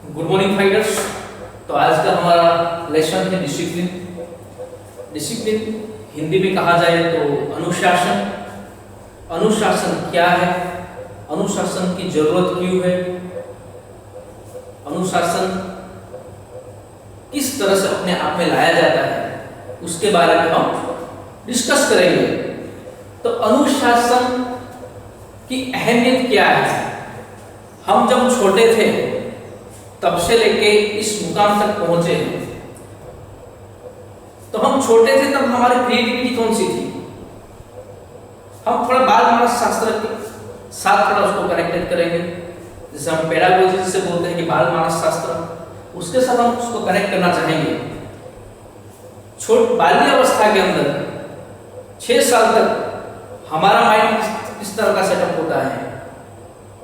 Good morning fighters. तो आज का हमारा लेसन है डिसिप्लिन। डिसिप्लिन हिंदी में कहा जाए तो अनुशासन। अनुशासन क्या है, अनुशासन की जरूरत क्यों है, अनुशासन किस तरह से अपने आप में लाया जाता है, उसके बारे में हम डिस्कस करेंगे। तो अनुशासन की अहमियत क्या है। हम जब छोटे थे तब से लेके इस मुकाम तक पहुंचे हैं, तो हम छोटे थे तब हमारी क्रिएटिविटी कौन सी थी। हम थोड़ा बाल मानस शास्त्र के साथ थोड़ा उसको कनेक्टेड करेंगे, जैसे हम पेडागोजी से बोलते हैं कि बाल मानस शास्त्र, उसके साथ हम उसको कनेक्ट करना चाहेंगे। बाल्यावस्था के अंदर 6 साल तक हमारा माइंड किस तरह का सेटअप होता है,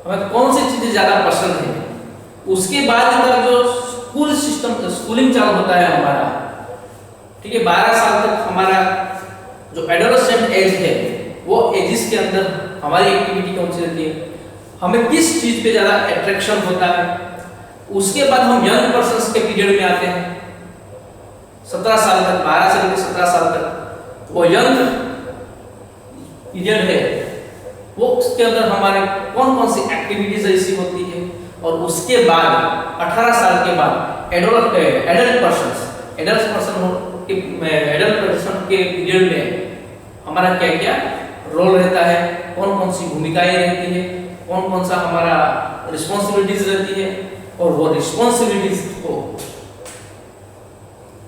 हमें कौन सी चीजें ज्यादा पसंद है। उसके बाद जो स्कूल सिस्टम स्कूलिंग चालू होता है हमारा, ठीक है, 12 साल तक हमारा जो एडोलेसेंट एज है, वो एजिस के अंदर हमारी एक्टिविटी कौन सी रहती है, हमें किस चीज पे ज्यादा अट्रैक्शन होता है। उसके बाद हम यंग पर्सन्स के पीरियड में आते हैं, 17 साल तक, 12 से लेकर 17 साल तक वो यंग पीरियड है। वो उसके अंदर हमारे कौन कौन सी एक्टिविटीज ऐसी होती है। और उसके बाद 18 साल के बाद एडल्ट पर्सन के पीरियड में हमारा क्या क्या रोल रहता है, कौन कौन सी भूमिकाएं रहती है, कौन कौन सा हमारा रिस्पॉन्सिबिलिटीज रहती है, और वो रिस्पॉन्सिबिलिटीज को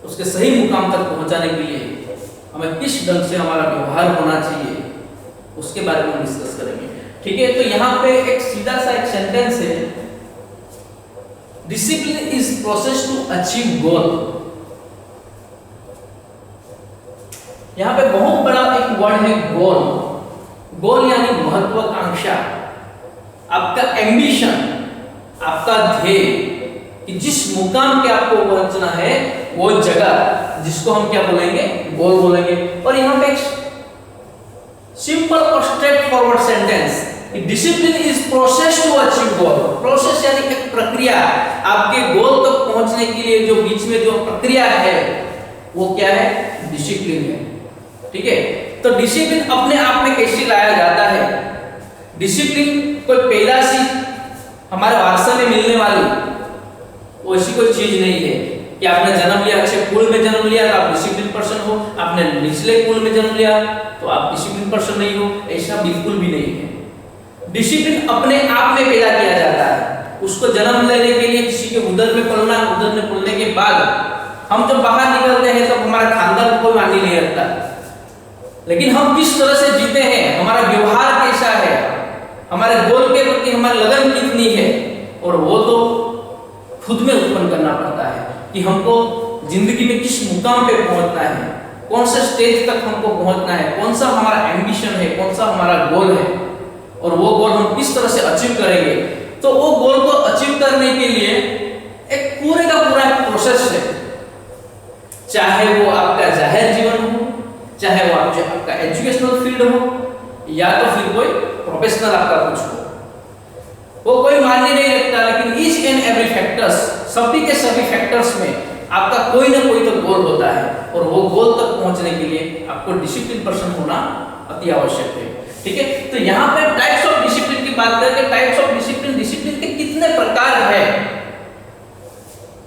उसके सही मुकाम तक पहुंचाने के लिए हमें किस ढंग से हमारा व्यवहार होना चाहिए, उसके बारे में हम डिस्कस करेंगे। ठीक है, तो यहाँ पे एक सीधा सा एक सेंटेंस है, discipline is process to achieve goal. यहाँ पे बहुत बड़ा एक वर्ड है गोल। गोल यानी महत्वाकांक्षा, आपका एम्बिशन, आपका ध्येय, कि जिस मुकाम पे आपको पहुंचना है वो जगह, जिसको हम क्या बोलेंगे, गोल बोलेंगे। और यहाँ पे सिंपल और straightforward sentence, discipline is process to achieve goal. Process यानी एक प्रक्रिया, आपके गोल तक पहुंचने के लिए जो बीच में जो प्रक्रिया है वो क्या है, डिसिप्लिन है। ठीक है, तो डिसिप्लिन अपने आप में कैसे लाया जाता है। डिसिप्लिन कोई पैदा सी हमारे वारसा में मिलने वाली वैसी कोई चीज नहीं है कि आपने जन्म लिया, अच्छे कुल में जन्म लिया तो आप डिसिप्लिन पर्सन हो, आपने निचले कुल में जन्म लिया तो आप डिसिप्लिन पर्सन नहीं हो, ऐसा बिल्कुल भी नहीं है। डिसिप्लिन अपने आप में पैदा किया जाता है। उसको जन्म लेने के लिए किसी के उदर में पलना, उदर में पलने के बाद हम जब बाहर निकलते हैं तो हमारा खानदान कोई मानी नहीं रखता, लेकिन हम किस तरह से जीते हैं, हमारा व्यवहार कैसा है, हमारे गोल के प्रति हमारी लगन कितनी है, और वो तो खुद में उत्पन्न करना पड़ता है कि हमको जिंदगी में किस मुकाम पे पहुंचना है, कौन से स्टेज तक हमको पहुंचना है, कौन सा हमारा एम्बिशन है, कौन सा हमारा गोल है, और वो गोल हम किस तरह से अचीव करेंगे। तो वो गोल को अचीव करने के लिए एक पूरे का पूरा एक प्रोसेस है, चाहे वो आपका जाहिर जीवन हो, चाहे वो आपका एजुकेशनल फील्ड हो, या तो फिर कोई प्रोफेशनल आपका कुछ हो, वो कोई मायने नहीं रखता। लेकिन ईच एंड एवरी फैक्टर्स, सभी के सभी फैक्टर्स में आपका कोई ना कोई तो गोल होता है, और वो गोल तक पहुंचने के लिए आपको डिसिप्लिन पर्सन होना अति आवश्यक है। ठीक है, तो यहाँ पे टाइप्स ऑफ डिसिप्लिन की बात करें, टाइप्स ऑफ डिसिप्लिन, डिसिप्लिन के कितने प्रकार है।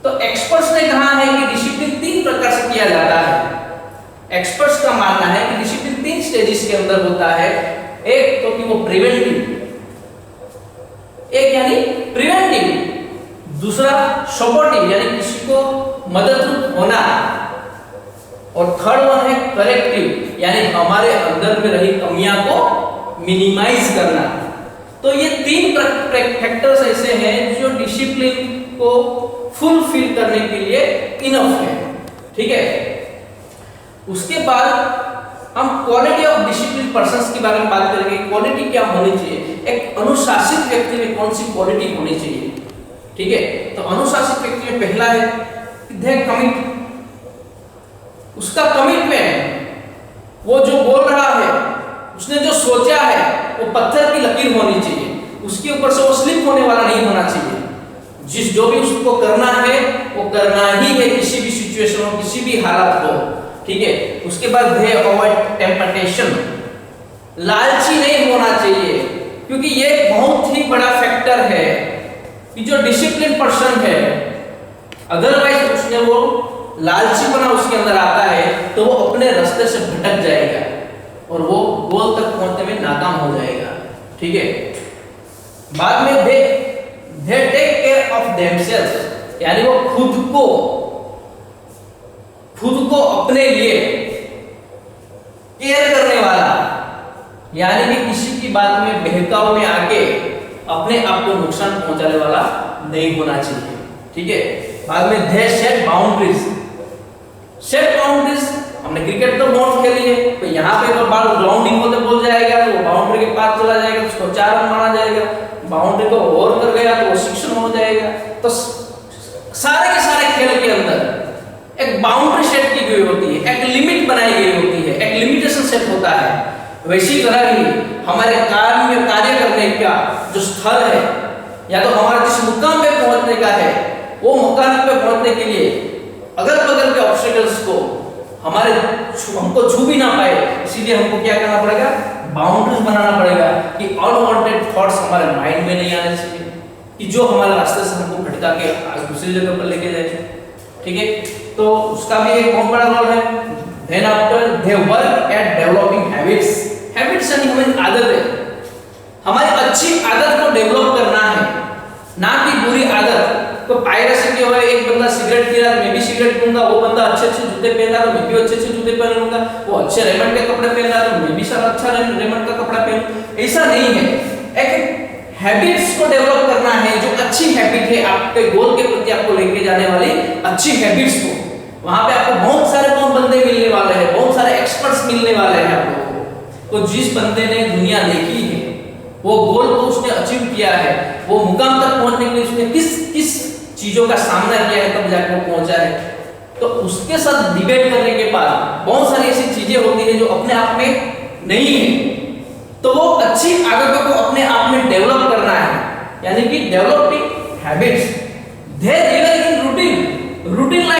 तो एक्सपर्ट्स ने कहा है कि डिसिप्लिन 3 प्रकार से किया जाता है। एक्सपर्ट्स का मानना है कि डिसिप्लिन 3 स्टेजेस के अंदर होता है। एक तो कि वो प्रिवेंटिव, एक यानी प्रिवेंटिव, दूसरा सपोर्टिव यानी किसी को मददरूप होना, और थर्ड वन है करेक्टिव यानी हमारे अंदर में रही कमियां को मिनिमाइज करना। तो ये 3 फैक्टर्स ऐसे हैं जो डिसिप्लिन को फुलफिल करने के लिए इनफ है। ठीक है, उसके बाद हम क्वालिटी ऑफ डिसिप्लिन पर्संस के बारे में बात करेंगे। क्वालिटी क्या होनी चाहिए, एक अनुशासित व्यक्ति में कौन सी क्वालिटी होनी चाहिए। ठीक है, तो अनुशासित व्यक्ति में पहला है दे कमिट, उसका कमिटमेंट, वो जो बोल रहा है, उसने जो सोचा है वो पत्थर की लकीर होनी चाहिए, उसके ऊपर से वो स्लिप होने वाला नहीं होना चाहिए। जो भी उसको करना है वो करना ही है, किसी भी सिचुएशन में, किसी भी हालत को, ठीक है। उसके बाद दे अवॉइड टेम्पटेशन, लालची नहीं होना चाहिए, क्योंकि ये बहुत ही बड़ा फैक्टर है कि जो डिसिप्लिन पर्सन है, अदरवाइज उसने वो लालचीपना उसके अंदर आता है तो वो अपने रास्ते से भटक जाएगा और वो गोल तक पहुंचने में नाकाम हो जाएगा, ठीक है। बाद में they take care of themselves, यानी वो खुद को अपने लिए केयर करने वाला, यानी कि किसी की बात में बहकाव में आके अपने आप को नुकसान पहुंचाने वाला नहीं होना चाहिए, ठीक है। बाद में दे सेट बाउंड्रीज, हमने क्रिकेट तो बहुत खेली है, तो यहाँ पे तो बॉल ग्राउंडिंग होते बोल जाएगा तो वो बाउंड्री के पार चला जाएगा, उसको 4 रन मारा जाएगा, बाउंड्री को ओवर कर गया तो वो 6 रन हो जाएगा। तो सारे के सारे खेल के अंदर एक बाउंड्री सेट की गई होती है, एक लिमिट बनाई गई होती है, एक लिमिटेशन सेट होता है। वैसी तरह ही हमारे कार्य करने का जो स्थल है, या तो हमारा जिस मुकाम पे पहुंचने का है, वो मुकाम पे पहुंचने के लिए अगल बगल के ऑब्स्टेकल्स को हमको छू भी ना पाए, इसीलिए हमको क्या करना पड़ेगा, बाउंड्रीज बनाना पड़ेगा कि अनवांटेड थॉट्स हमारे माइंड में नहीं आने चाहिए, कि जो हमारे रास्ते से हमको भटका के दूसरी जगह पर लेके जाए, ठीक है। तो उसका भी एक बहुत बड़ा रोल है। Then after they work at developing habits, habits यानी हमारी आदतें, हमारी अच्छी आदत को डेवलप करना है, ना कि बुरी आदत। तो पायरेसी के हुए, एक बंदा सिगरेट पी रहा है, मैं भी सिगरेट पीऊंगा, वो बंदा अच्छे जूते पहन रहा है तो मैं भी अच्छे जूते पहन लूंगा, वो अच्छे रेमंड के कपड़े पहन रहा है तो मैं भी सारा अच्छा रेमंड का कपड़ा पहन, ऐसा नहीं है। एक हैबिट्स को डेवलप करना है, जो अच्छी हैबिट है, आपके गोल के प्रति आपको लेके जाने वाली अच्छी हैबिट्स को, वहां पे आपको बहुत सारे बंदे मिलने वाले हैं, बहुत सारे एक्सपर्ट्स मिलने वाले हैं आप लोगों को। तो जिस बंदे ने दुनिया देखी है, वो गोल को उसने अचीव किया है, वो मुकाम तक पहुंचने के लिए उसने किस चीजों का सामना किया है तब जाकर वो पहुंचा है, तो उसके साथ डिबेट करने के बाद बहुत सारी ऐसी चीजें होती है जो अपने आप में नहीं है, तो वो अच्छी आदतों को अपने आप में डेवलप करना है, यानी कि डेवलपिंग हैबिट्स। दे